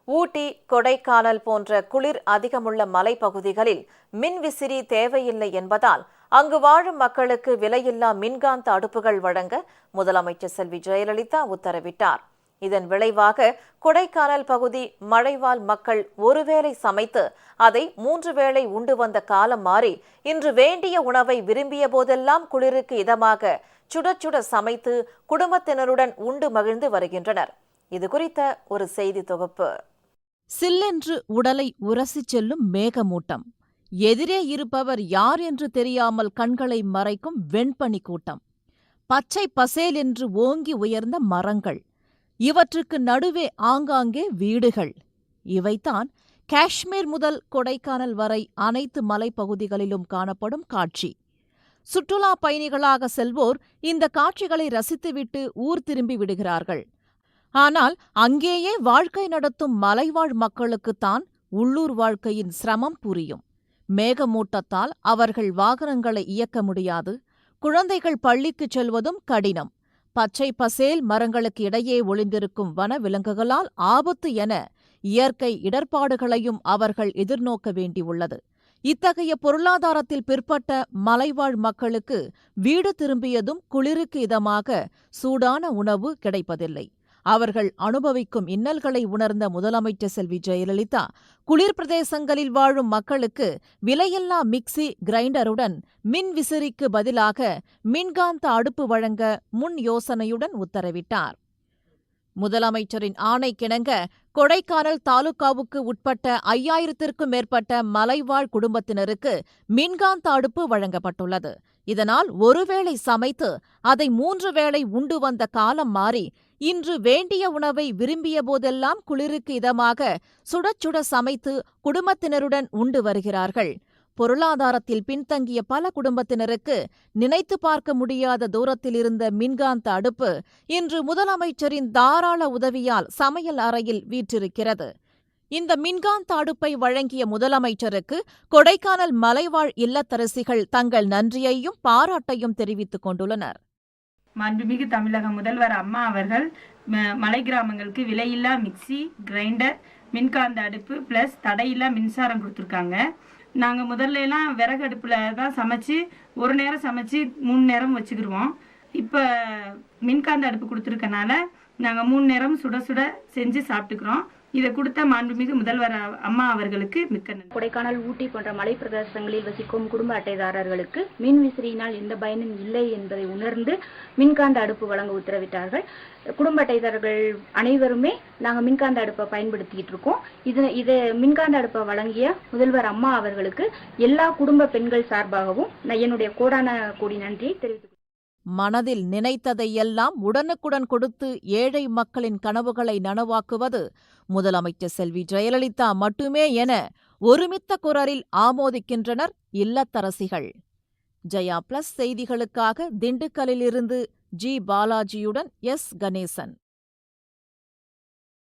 ஊட்டி, கொடைக்கானல் போன்ற குளிர் அதிகமுள்ள மலைப்பகுதிகளில் மின்விசிறி தேவையில்லை என்பதால் அங்கு வாழும் மக்களுக்கு விலையில்லா மின்காந்த அடுப்புகள் வழங்க முதலமைச்சர் செல்வி ஜெயலலிதா உத்தரவிட்டார். இதன் விளைவாக கொடைக்கானல் பகுதி மழைவாழ் மக்கள் ஒருவேளை சமைத்து அதை 3 வேளை உண்டு வந்த காலம் மாறி இன்று வேண்டிய உணவை விரும்பிய போதெல்லாம் குளிருக்கு இதமாக சுட சுட சமைத்து குடும்பத்தினருடன் உண்டு மகிழ்ந்து வருகின்றனர். இது குறித்த ஒரு செய்தி தொகுப்பு. சில்லென்று உடலை உரசிச் செல்லும் மேகமூட்டம், எதிரே இருப்பவர் யார் என்று தெரியாமல் கண்களை மறைக்கும் வெண்பனி கூட்டம், பச்சை பசேல் என்று ஓங்கி உயர்ந்த மரங்கள், இவற்றுக்கு நடுவே ஆங்காங்கே வீடுகள். இவைதான் காஷ்மீர் முதல் கொடைக்கானல் வரை அனைத்து மலைப்பகுதிகளிலும் காணப்படும் காட்சி. சுற்றுலா பயணிகளாக செல்வோர் இந்த காட்சிகளை ரசித்துவிட்டு ஊர் திரும்பி விடுகிறார்கள். ஆனால் அங்கேயே வாழ்க்கை நடத்தும் மலைவாழ் மக்களுக்குத்தான் உள்ளூர் வாழ்க்கையின் சிரமம் புரியும். மேகமூட்டத்தால் அவர்கள் வாகனங்களை இயக்க முடியாது. குழந்தைகள் பள்ளிக்குச் செல்வதும் கடினம். பச்சை பசேல் மரங்களுக்கு இடையே ஒளிந்திருக்கும் வன விலங்குகளால் ஆபத்து என இயற்கை இடர்பாடுகளையும் அவர்கள் எதிர்நோக்க வேண்டியுள்ளது. இத்தகைய பொருளாதாரத்தில் பிற்பட்ட மலைவாழ் மக்களுக்கு வீடு திரும்பியதும் குளிருக்கு இதமாக சூடான உணவு கிடைப்பதில்லை. அவர்கள் அனுபவிக்கும் இன்னல்களை உணர்ந்த முதலமைச்சர் செல்வி ஜெயலலிதா குளிர் பிரதேசங்களில் வாழும் மக்களுக்கு விலையில்லா மிக்சி கிரைண்டருடன் மின் விசிறிக்கு பதிலாக மின்காந்த அடுப்பு வழங்க முன் யோசனையுடன் உத்தரவிட்டார். முதலமைச்சரின் ஆணைக்கிணங்க கொடைக்கானல் தாலுகாவுக்கு உட்பட்ட 5000த்திற்கும் மேற்பட்ட மலைவாழ் குடும்பத்தினருக்கு மின்காந்த அடுப்பு வழங்கப்பட்டுள்ளது. இதனால் ஒருவேளை சமைத்து அதை 3 வேளை உண்டு வந்த காலம் மாறி இன்று வேண்டிய உணவை விரும்பிய போதெல்லாம் குளிருக்கு இதமாக சுட சுட சமைத்து குடும்பத்தினருடன் உண்டு வருகிறார்கள். பொருளாதாரத்தில் பின்தங்கிய பல குடும்பத்தினருக்கு நினைத்து பார்க்க முடியாத தூரத்தில் இருந்த மின்காந்த அடுப்பு இன்று முதலமைச்சரின் தாராள உதவியால் சமையல் அறையில் வீற்றிருக்கிறது. இந்த மின்காந்த அடுப்பை வழங்கிய முதலமைச்சருக்கு கொடைக்கானல் மலைவாழ் இல்லத்தரசிகள் தங்கள் நன்றியையும் பாராட்டையும் தெரிவித்துக் கொண்டுள்ளனர். மாண்புமிகு தமிழக முதல்வர் அம்மா அவர்கள் மலை கிராமங்களுக்கு விலையில்லா மிக்சி கிரைண்டர் மின்காந்த அடுப்பு பிளஸ் தடையில்லா மின்சாரம் கொடுத்துருக்காங்க. நாங்கள் முதல்ல எல்லாம் விறகு அடுப்பில் தான் சமைச்சு ஒரு நேரம் சமைச்சு 3 நேரம் வச்சுக்கிடுவோம். இப்போ மின்காந்த அடுப்பு கொடுத்துருக்கனால நாங்கள் 3 நேரம் சுட சுட செஞ்சு சாப்பிட்டுக்கிறோம். இதை கொடுத்த மாண்புமிகு முதல்வர் அம்மா அவர்களுக்கு மிக்க நன்றி. கொடைக்கானல், ஊட்டி போன்ற மலை பிரதேசங்களில் வசிக்கும் குடும்ப அட்டைதாரர்களுக்கு மின் விசிறியினால் எந்த பயனும் இல்லை என்பதை உணர்ந்து மின்காந்த அடுப்பு வழங்க உத்தரவிட்டார்கள். குடும்ப அட்டைதாரர்கள் அனைவருமே நாங்கள் மின்காந்த அடுப்பை பயன்படுத்திக்கிட்டு இருக்கோம். இது மின்காந்த அடுப்பை வழங்கிய முதல்வர் அம்மா அவர்களுக்கு எல்லா குடும்ப பெண்கள் சார்பாகவும் என்னுடைய கோடான கோடி நன்றியை தெரிவித்துக் மனதில் நினைத்ததையெல்லாம் உடனுக்குடன் கொடுத்து ஏழை மக்களின் கனவுகளை நனவாக்குவது முதலமைச்சர் செல்வி ஜெயலலிதா மட்டுமே என ஒருமித்த குரலில் ஆமோதிக்கின்றனர் இல்லத்தரசிகள். ஜெயா பிளஸ் செய்திகளுக்காக திண்டுக்கல்லிலிருந்து ஜி. பாலாஜியுடன் எஸ். கணேசன்.